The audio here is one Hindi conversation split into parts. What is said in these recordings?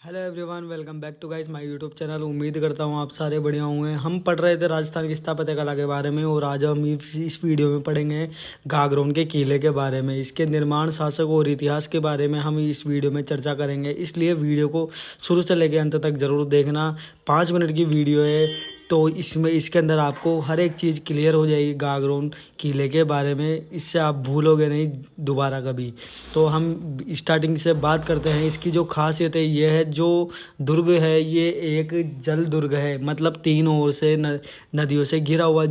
Hello everyone, welcome back to guys my YouTube channel. उम्मीद करता हूँ आप सारे बढ़िया होंगे। हम पढ़ रहे थे राजस्थान की स्थापत्य कला के बारे में और आज हम इस वीडियो में पढ़ेंगे गागरोन के किले के बारे में, इसके निर्माण, शासक और इतिहास के बारे में हम इस वीडियो में चर्चा करेंगे। इसलिए वीडियो को शुरू से लेकर अंत तक ज़रूर देखना। 5 मिनट की वीडियो है तो इसके अंदर आपको हर एक चीज़ क्लियर हो जाएगी गागरोन किले के बारे में। इससे आप भूलोगे नहीं दोबारा कभी। तो हम स्टार्टिंग से बात करते हैं। इसकी जो खासियत है ये है, जो दुर्ग है ये एक जल दुर्ग है, मतलब 3 ओर से नदियों से घिरा हुआ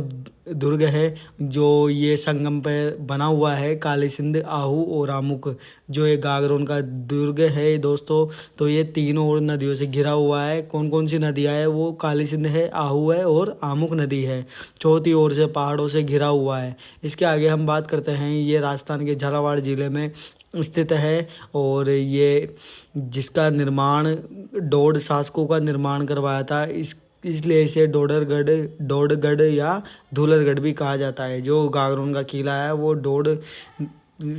दुर्ग है। जो ये संगम पर बना हुआ है, काली सिंध, आहू और आमुक, जो ये गागरोन का दुर्ग है दोस्तों। तो ये 3 ओर नदियों से घिरा हुआ है। कौन कौन सी नदियाँ है? वो काली सिंध है, आहू है और आमुक नदी है। चौथी ओर से पहाड़ों से घिरा हुआ है। इसके आगे हम बात करते हैं, ये राजस्थान के झालावाड़ जिले में स्थित है और ये जिसका निर्माण डोड शासकों का निर्माण करवाया था। इसलिए इसे डोडगढ़ या धूलरगढ़ भी कहा जाता है। जो गागरोन का किला है वो डोड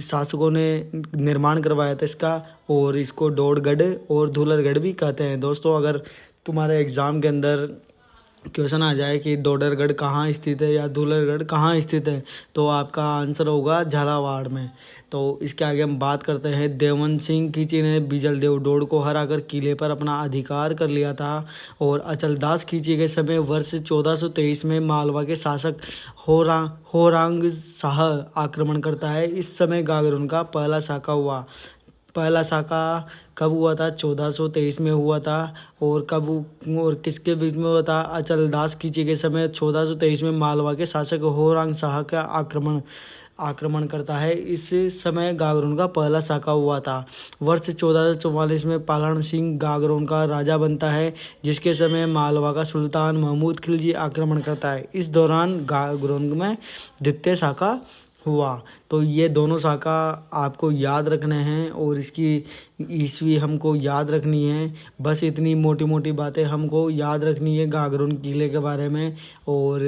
शासकों ने निर्माण करवाया था इसका, और इसको डोडगढ़ और धूलरगढ़ भी कहते हैं। दोस्तों, अगर तुम्हारे एग्ज़ाम के अंदर क्वेश्चन आ जाए कि डोडरगढ़ कहाँ स्थित है या धूलरगढ़ कहाँ स्थित है, तो आपका आंसर होगा झालावाड़ में। तो इसके आगे हम बात करते हैं। देववन सिंह खींची ने बिजल देव डोड को हराकर किले पर अपना अधिकार कर लिया था। और अचलदास खींची के समय वर्ष 1423 में मालवा के शासक होरांग शाह आक्रमण करता है। इस समय गागरोन का पहला साका हुआ। पहला साका कब हुआ था? 1423 में हुआ था। और कब और किसके बीच में हुआ था? अचलदास खींची के समय 1423 में मालवा के शासक होरांग शाह का आक्रमण करता है। इस समय गागरोन का पहला साका हुआ था। वर्ष 1444 में पालान सिंह गागरोन का राजा बनता है, जिसके समय मालवा का सुल्तान महमूद खिलजी आक्रमण करता है। इस दौरान गागरोन में द्वितीय साका हुआ। तो ये दोनों साका आपको याद रखने हैं और इसकी ईस्वी हमको याद रखनी है। बस इतनी मोटी मोटी बातें हमको याद रखनी है गागरोन किले के बारे में। और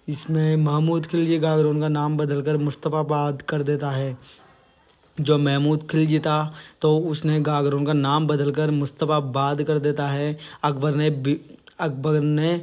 इसमें महमूद खिलजी गागरोन का नाम बदलकर मुस्तफ़ाबाद कर देता है। जो महमूद खिलजी था तो उसने गागरोन का नाम बदलकर मुस्तफ़ाबाद कर देता है। अकबर ने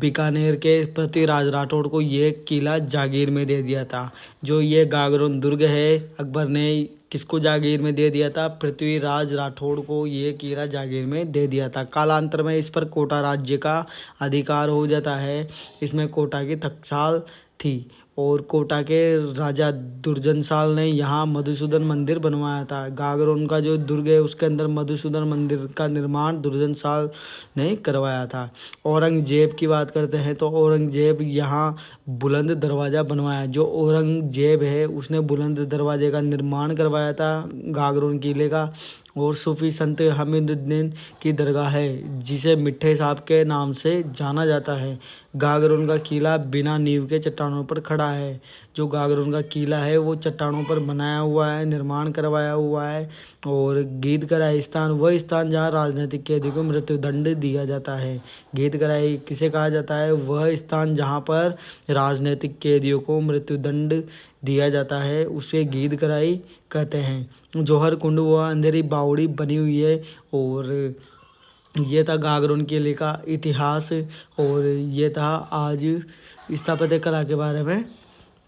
बीकानेर के पृथ्वीराज राठौड़ को ये किला जागीर में दे दिया था। जो ये गागरोन दुर्ग है, अकबर ने किसको जागीर में दे दिया था? पृथ्वीराज राठौड़ को ये किला जागीर में दे दिया था। कालांतर में इस पर कोटा राज्य का अधिकार हो जाता है। इसमें कोटा की टकसाल थी और कोटा के राजा दुर्जनसाल ने यहाँ मधुसूदन मंदिर बनवाया था। गागरोन का जो दुर्ग है उसके अंदर मधुसूदन मंदिर का निर्माण दुर्जनसाल ने करवाया था। औरंगजेब की बात करते हैं तो औरंगजेब यहाँ बुलंद दरवाज़ा बनवाया। जो औरंगजेब है उसने बुलंद दरवाजे का निर्माण करवाया था गागरोन किले का। और सूफी संत हमीदुद्दीन की दरगाह है, जिसे मिठे साहब के नाम से जाना जाता है। गागरोन का किला बिना नींव के चट्टानों पर खड़ा है। जो गागरोन का किला है वो चट्टानों पर बनाया हुआ है, निर्माण करवाया हुआ है। और गीदकराई स्थान वह स्थान जहाँ राजनीतिक कैदी को मृत्युदंड दिया जाता है। गीदकराई किसे कहा जाता है? वह स्थान जहाँ पर राजनीतिक कैदियों को मृत्युदंड दिया जाता है उसे गीदकराई कहते हैं। जौहर कुंड व अंधेरी बावड़ी बनी हुई है। और ये था गागरोन किले का इतिहास और ये था आज स्थापत्य कला के बारे में।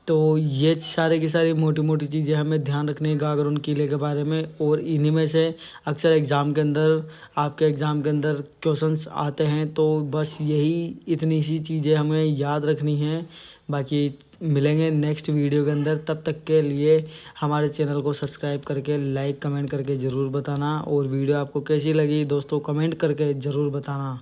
तो ये सारे की सारी मोटी मोटी चीज़ें हमें ध्यान रखनी है गागरोन किले के बारे में। और इन्हीं में से अक्सर आपके एग्ज़ाम के अंदर क्वेश्चंस आते हैं। तो बस यही इतनी सी चीज़ें हमें याद रखनी है। बाकी मिलेंगे नेक्स्ट वीडियो के अंदर। तब तक के लिए हमारे चैनल को सब्सक्राइब करके लाइक कमेंट करके ज़रूर बताना। और वीडियो आपको कैसी लगी दोस्तों कमेंट करके ज़रूर बताना।